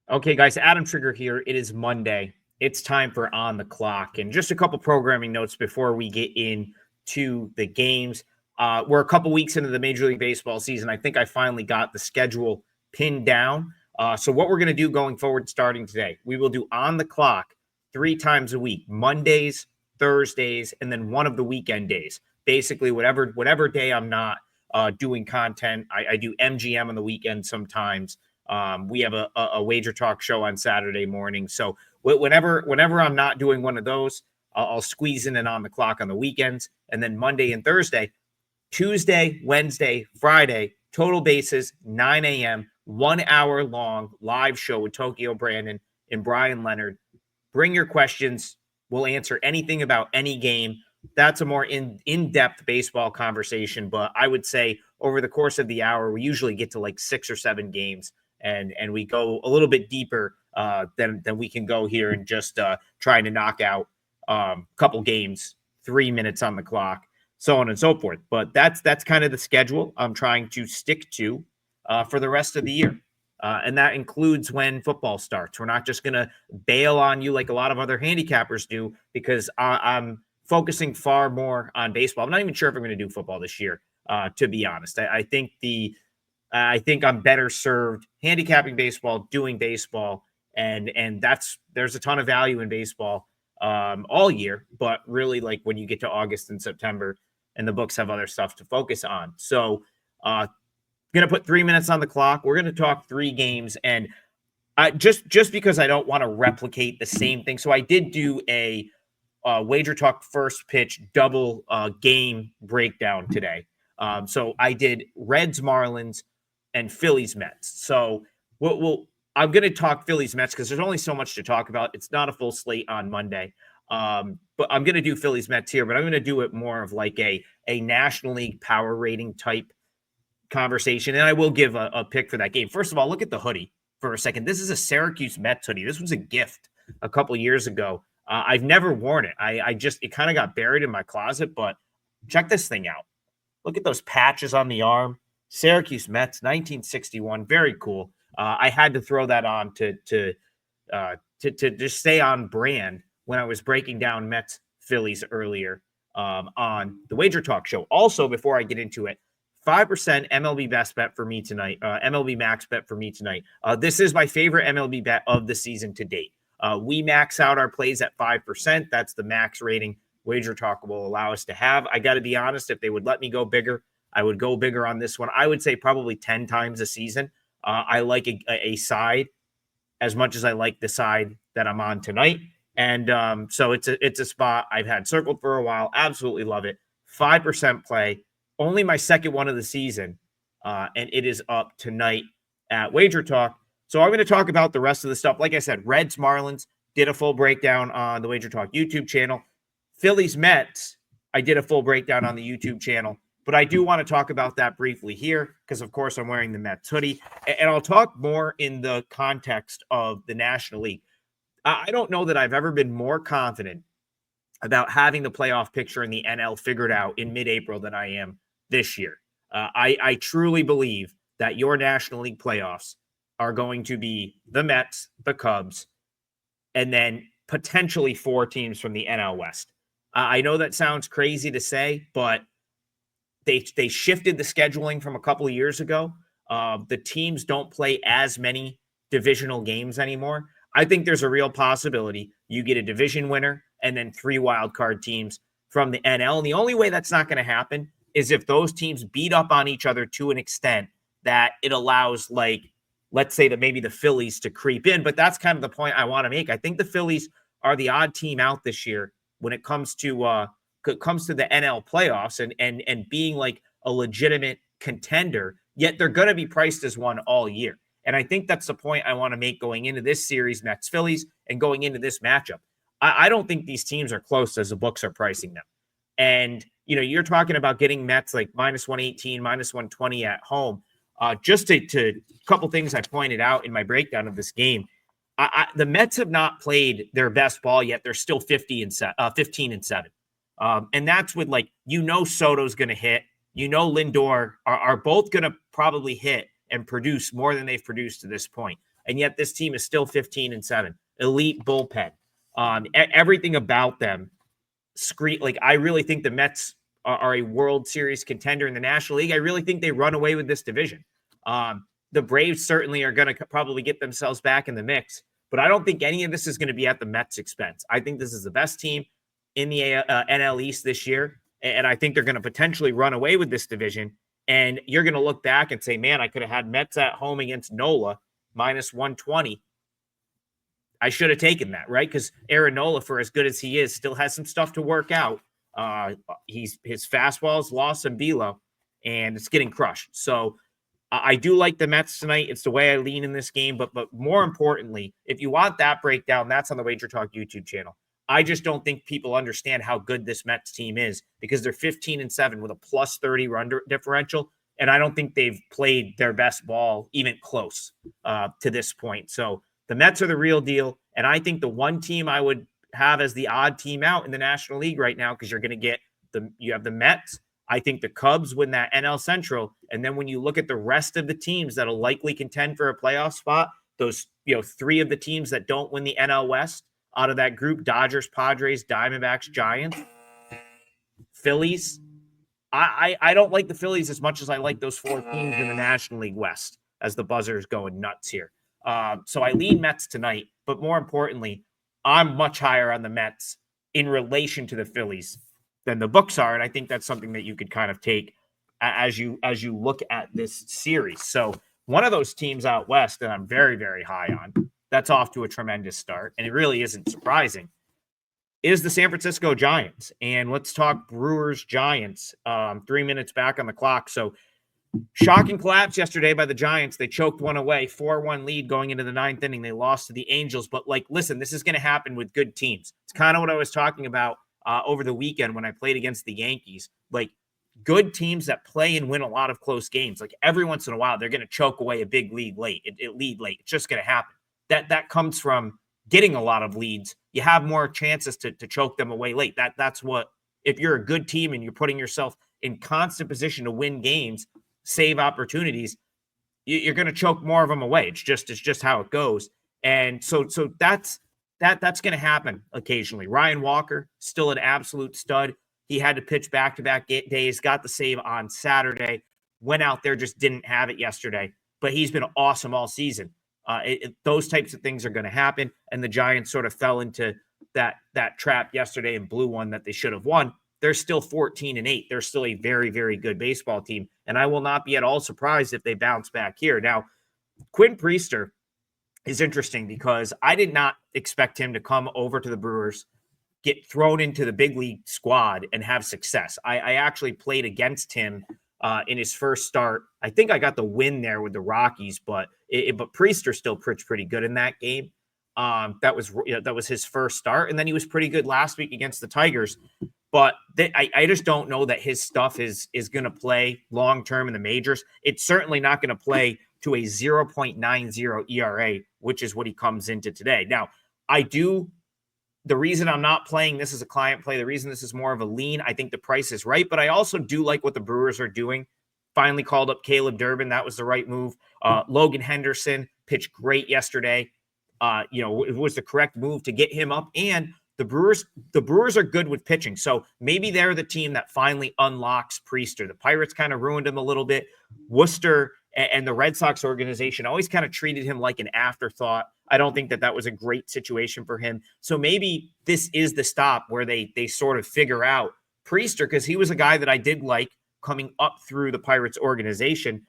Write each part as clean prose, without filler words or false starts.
Okay, guys, Adam Trigger here. It is Monday. It's time for On the Clock. And just a couple programming notes before we get into the games. We're a couple weeks into the Major League Baseball season. I think I finally got the schedule pinned down. So what we're going to do going forward starting today, we will do On the Clock 3 times a week, Mondays, Thursdays, and then one of the weekend days. Basically, whatever day I'm not doing content, I do MGM on the weekend sometimes. We have a WagerTalk show on Saturday morning. So whenever I'm not doing one of those, I'll squeeze in and On the Clock on the weekends. And then Monday and Thursday, Tuesday, Wednesday, Friday, total bases, 9 a.m., 1 hour long live show with Tokyo Brandon and Brian Leonard. Bring your questions. We'll answer anything about any game. That's a more in-depth baseball conversation. But I would say over the course of the hour, we usually get to like 6 or 7 games. And we go a little bit deeper than we can go here and just trying to knock out a couple games, 3 minutes on the clock, so on and so forth. But that's kind of the schedule I'm trying to stick to for the rest of the year. And that includes when football starts. We're not just going to bail on you like a lot of other handicappers do, because I'm focusing far more on baseball. I'm not even sure if I'm going to do football this year, to be honest. I think I'm better served handicapping baseball, doing baseball, and there's a ton of value in baseball all year, but really like when you get to August and September and the books have other stuff to focus on. So gonna put 3 minutes on the clock. We're gonna talk 3 games, and just because I don't want to replicate the same thing. So I did do a WagerTalk first pitch double game breakdown today. So I did Reds Marlins and Phillies Mets. So I'm going to talk Phillies Mets because there's only so much to talk about. It's not a full slate on Monday. But I'm going to do Phillies Mets here, but I'm going to do it more of like a National League power rating type conversation. And I will give a pick for that game. First of all, look at the hoodie for a second. This is a Syracuse Mets hoodie. This was a gift a couple years ago. I've never worn it. It kind of got buried in my closet, but check this thing out. Look at those patches on the arm. Syracuse Mets, 1961. Very cool. I had to throw that on to just stay on brand when I was breaking down Mets Phillies earlier on the Wager Talk show. Also, before I get into it, 5% MLB best bet for me tonight. MLB max bet for me tonight. This is my favorite MLB bet of the season to date. We max out our plays at 5%. That's the max rating Wager Talk will allow us to have. I got to be honest, if they would let me go bigger, I would go bigger on this one. I would say probably 10 times a season. I like a side as much as I like the side that I'm on tonight. And so it's a spot I've had circled for a while. Absolutely love it. 5% play. Only my second one of the season. And it is up tonight at Wager Talk. So I'm going to talk about the rest of the stuff. Like I said, Reds Marlins did a full breakdown on the Wager Talk YouTube channel. Phillies Mets, I did a full breakdown on the YouTube channel. But I do want to talk about that briefly here because, of course, I'm wearing the Mets hoodie. And I'll talk more in the context of the National League. I don't know that I've ever been more confident about having the playoff picture in the NL figured out in mid-April than I am this year. I truly believe that your National League playoffs are going to be the Mets, the Cubs, and then potentially 4 teams from the NL West. I know that sounds crazy to say, but they shifted the scheduling from a couple of years ago. The teams don't play as many divisional games anymore. I think there's a real possibility you get a division winner and then 3 wild card teams from the NL. And the only way that's not going to happen is if those teams beat up on each other to an extent that it allows, like, let's say that maybe the Phillies to creep in. But that's kind of the point I want to make. I think the Phillies are the odd team out this year when it comes to the NL playoffs and being like a legitimate contender, yet they're going to be priced as one all year. And I think that's the point I want to make going into this series, Mets Phillies, and going into this matchup. I don't think these teams are close as the books are pricing them. And, you're talking about getting Mets like minus 118, minus 120 at home. Just to a couple things I pointed out in my breakdown of this game. The Mets have not played their best ball yet. They're still 15 and 7. And that's with Soto's going to hit. Lindor are both going to probably hit and produce more than they've produced to this point. and yet this team is still 15-7. Elite bullpen. Everything about them scream like I really think the Mets are a World Series contender in the National League. I really think they run away with this division. The Braves certainly are going to probably get themselves back in the mix, but I don't think any of this is going to be at the Mets' expense. I think this is the best team in the NL East this year, and I think they're going to potentially run away with this division. And you're going to look back and say, man, I could have had Mets at home against NOLA minus 120. I should have taken that, right? Because Aaron Nola, for as good as he is, still has some stuff to work out. His fastball is lost in velo, and it's getting crushed. So I do like the Mets tonight. It's the way I lean in this game. But more importantly, if you want that breakdown, that's on the WagerTalk YouTube channel. I just don't think people understand how good this Mets team is because they're 15-7 with a plus 30 run differential. And I don't think they've played their best ball even close to this point. So the Mets are the real deal. And I think the one team I would have as the odd team out in the National League right now, because you're going to get you have the Mets. I think the Cubs win that NL Central. And then when you look at the rest of the teams that'll likely contend for a playoff spot, those, three of the teams that don't win the NL West out of that group, Dodgers, Padres, Diamondbacks, Giants, Phillies. I don't like the Phillies as much as I like those four teams in the National League West as the buzzer's going nuts here. So I lean Mets tonight, but more importantly, I'm much higher on the Mets in relation to the Phillies than the books are. And I think that's something that you could kind of take as you look at this series. So one of those teams out West that I'm very, very high on, that's off to a tremendous start, and it really isn't surprising, is the San Francisco Giants. And let's talk Brewers Giants. 3 minutes back on the clock. So shocking collapse yesterday by the Giants. They choked one away, 4-1 lead going into the ninth inning. They lost to the Angels. But listen, this is going to happen with good teams. It's kind of what I was talking about over the weekend when I played against the Yankees. Good teams that play and win a lot of close games. Every once in a while, they're going to choke away a big lead late. Lead late. It's just going to happen. That comes from getting a lot of leads. You have more chances to choke them away late. That's what, if you're a good team and you're putting yourself in constant position to win games, save opportunities, you're going to choke more of them away. It's just how it goes. And so that's going to happen occasionally. Ryan Walker, still an absolute stud. He had to pitch back-to-back days, got the save on Saturday, went out there, just didn't have it yesterday. But he's been awesome all season. Those types of things are going to happen, and the Giants sort of fell into that trap yesterday and blew one that they should have won. They're still 14-8. They're still a very, very good baseball team, and I will not be at all surprised if they bounce back here. Now, Quinn Priester is interesting because I did not expect him to come over to the Brewers, get thrown into the big league squad, and have success. I actually played against him in his first start. I think I got the win there with the Rockies, but Priester still pitched pretty good in that game. That was his first start, and then he was pretty good last week against the Tigers. But I just don't know that his stuff is going to play long term in the majors. It's certainly not going to play to a 0.90 ERA, which is what he comes into today. Now, the reason I'm not playing this as a client play, the reason this is more of a lean, I think the price is right, but I also do like what the Brewers are doing. Finally called up Caleb Durbin. That was the right move. Logan Henderson pitched great yesterday. It was the correct move to get him up. And the Brewers are good with pitching. So maybe they're the team that finally unlocks Priester. The Pirates kind of ruined him a little bit. Worcester and the Red Sox organization always kind of treated him like an afterthought. I don't think that was a great situation for him. So maybe this is the stop where they sort of figure out Priester, because he was a guy that I did like coming up through the Pirates organization.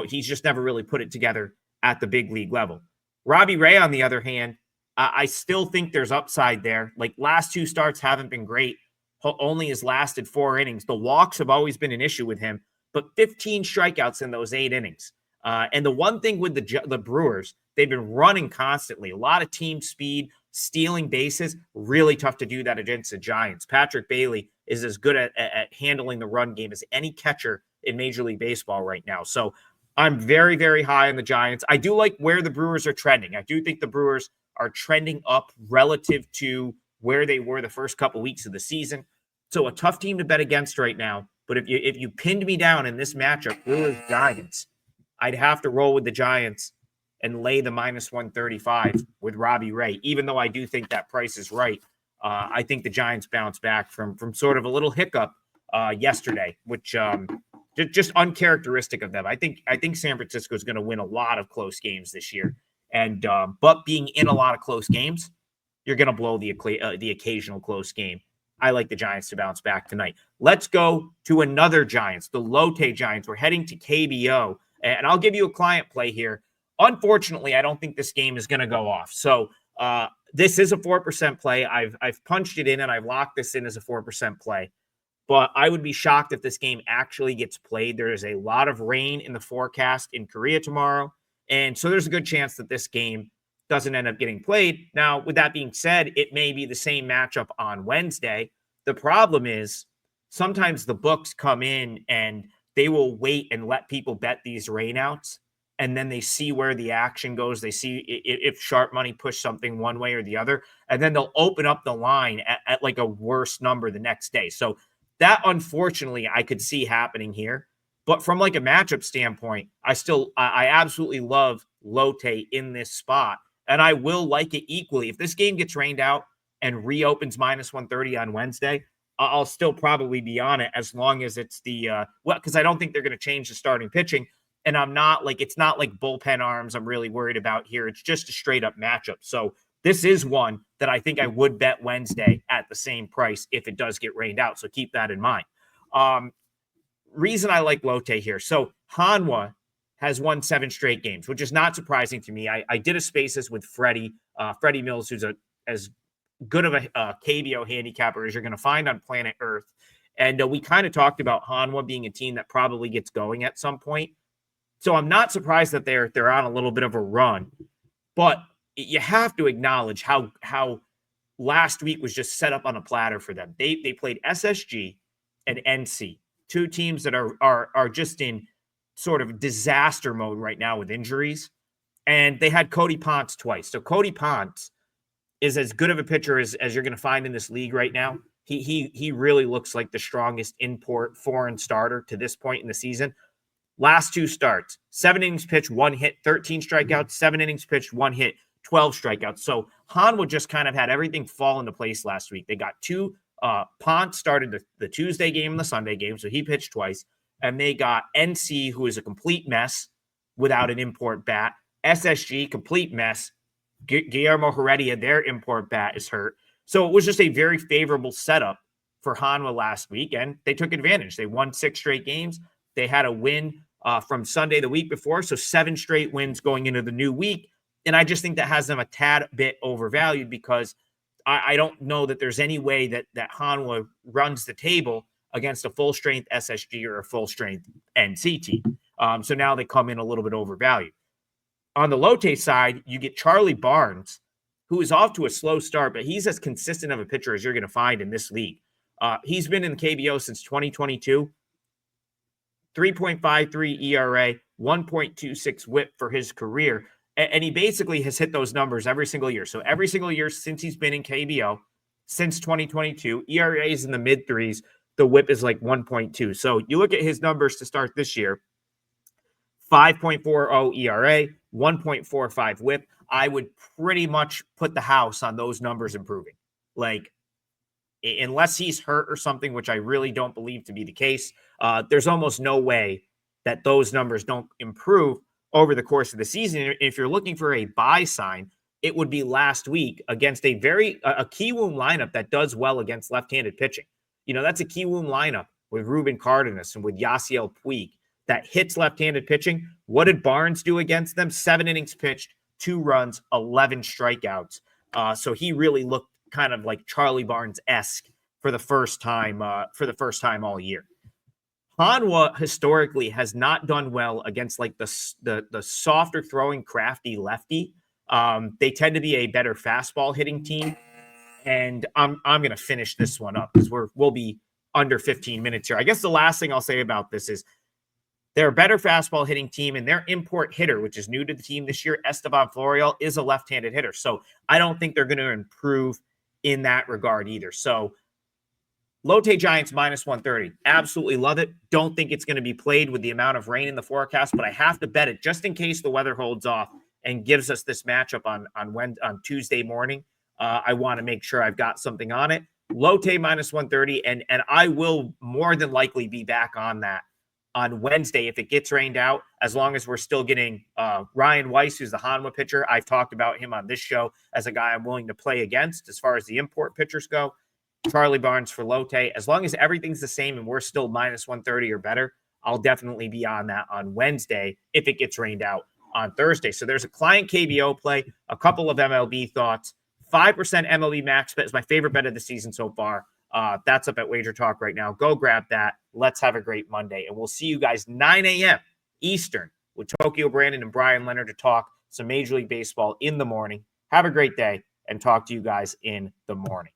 He's just never really put it together at the big league level. Robbie Ray, on the other hand, I still think there's upside there. Last two starts haven't been great. Only has lasted 4 innings. The walks have always been an issue with him, but 15 strikeouts in those 8 innings. And the one thing with the Brewers, they've been running constantly. A lot of team speed, stealing bases. Really tough to do that against the Giants. Patrick Bailey is as good at handling the run game as any catcher in Major League Baseball right now. So I'm very, very high on the Giants. I do like where the Brewers are trending. I do think the Brewers are trending up relative to where they were the first couple weeks of the season. So a tough team to bet against right now. But if you pinned me down in this matchup, Brewers Giants, I'd have to roll with the Giants and lay the minus 135 with Robbie Ray, even though I do think that price is right. I think the Giants bounce back from sort of a little hiccup yesterday, which just uncharacteristic of them. I think San Francisco is going to win a lot of close games this year, and but being in a lot of close games, you're going to blow the occasional close game. I like the Giants to bounce back tonight. Let's go to another Giants, the Lotte Giants. We're heading to KBO, and I'll give you a client play here. Unfortunately, I don't think this game is going to go off. So this is a 4% play. I've punched it in, and I've locked this in as a 4% play. But I would be shocked if this game actually gets played. There is a lot of rain in the forecast in Korea tomorrow, and so there's a good chance that this game doesn't end up getting played. Now, with that being said, it may be the same matchup on Wednesday. The problem is sometimes the books come in and they will wait and let people bet these rainouts, and then they see where the action goes. They see if sharp money push something one way or the other, and then they'll open up the line at like a worse number the next day. So that, unfortunately, I could see happening here. But from like a matchup standpoint, I absolutely love Lotte in this spot. And I will like it equally. If this game gets rained out and reopens minus 130 on Wednesday, I'll still probably be on it as long as it's because I don't think they're going to change the starting pitching. And it's not like bullpen arms I'm really worried about here. It's just a straight up matchup. So this is one that I think I would bet Wednesday at the same price if it does get rained out. So keep that in mind. Reason I like Lotte here. So Hanwha has won 7 straight games, which is not surprising to me. I did a Spaces with Freddie Mills, who's as good of a KBO handicapper as you're going to find on planet Earth. And we kind of talked about Hanwha being a team that probably gets going at some point. So I'm not surprised that they're on a little bit of a run. But you have to acknowledge how last week was just set up on a platter for them. They played SSG and NC, 2 teams that are just in sort of disaster mode right now with injuries. And they had Cody Ponce twice. So Cody Ponce is as good of a pitcher as you're going to find in this league right now. He really looks like the strongest import foreign starter to this point in the season. Last 2 starts, 7 innings pitched, 1 hit, 13 strikeouts, 7 innings pitched, 1 hit, 12 strikeouts. So Hanwha just kind of had everything fall into place last week. They got 2, Ponce started the Tuesday game and the Sunday game, so he pitched twice. And they got NC, who is a complete mess without an import bat. SSG, complete mess. Guillermo Heredia, their import bat, is hurt. So it was just a very favorable setup for Hanwha last week, and they took advantage. They won 6 straight games. They had a win from Sunday the week before, so 7 straight wins going into the new week. And I just think that has them a tad bit overvalued because I don't know that there's any way that Hanwha runs the table against a full-strength SSG or a full-strength NC team. So now they come in a little bit overvalued. On the Lotte side, you get Charlie Barnes, who is off to a slow start, but he's as consistent of a pitcher as you're going to find in this league. He's been in the KBO since 2022. 3.53 ERA, 1.26 whip for his career. And he basically has hit those numbers every single year. So every single year since he's been in KBO, since 2022, ERA is in the mid-3s. The whip is like 1.2. So you look at his numbers to start this year, 5.40 ERA, 1.45 whip. I would pretty much put the house on those numbers improving. Like, unless he's hurt or something, which I really don't believe to be the case, there's almost no way that those numbers don't improve over the course of the season. If you're looking for a buy sign, it would be last week against a Kiwoom lineup that does well against left-handed pitching. You know, that's a Kiwoom lineup with Ruben Cardenas and with Yasiel Puig that hits left-handed pitching. What did Barnes do against them? 7 innings pitched, 2 runs, 11 strikeouts. So he really looked kind of like Charlie Barnes-esque for the first time all year. Hanwha historically has not done well against like the softer throwing crafty lefty. They tend to be a better fastball hitting team. And I'm going to finish this one up because we'll be under 15 minutes here. I guess the last thing I'll say about this is they're a better fastball hitting team, and their import hitter, which is new to the team this year, Esteban Florial, is a left-handed hitter. So I don't think they're going to improve in that regard either. So Lotte Giants minus 130. Absolutely love it. Don't think it's going to be played with the amount of rain in the forecast, but I have to bet it just in case the weather holds off and gives us this matchup on Tuesday morning, I want to make sure I've got something on it. Lotte minus 130, and I will more than likely be back on that on Wednesday if it gets rained out, as long as we're still getting Ryan Weiss, who's the Hanwha pitcher. I've talked about him on this show as a guy I'm willing to play against as far as the import pitchers go. Charlie Barnes for Lotte. As long as everything's the same and we're still minus 130 or better, I'll definitely be on that on Wednesday if it gets rained out on Thursday. So there's a client KBO play, a couple of MLB thoughts. 5% MLB max bet is my favorite bet of the season so far. That's up at WagerTalk right now. Go grab that. Let's have a great Monday. And we'll see you guys 9 a.m. Eastern with Tokyo Brandon and Brian Leonard to talk some Major League Baseball in the morning. Have a great day and talk to you guys in the morning.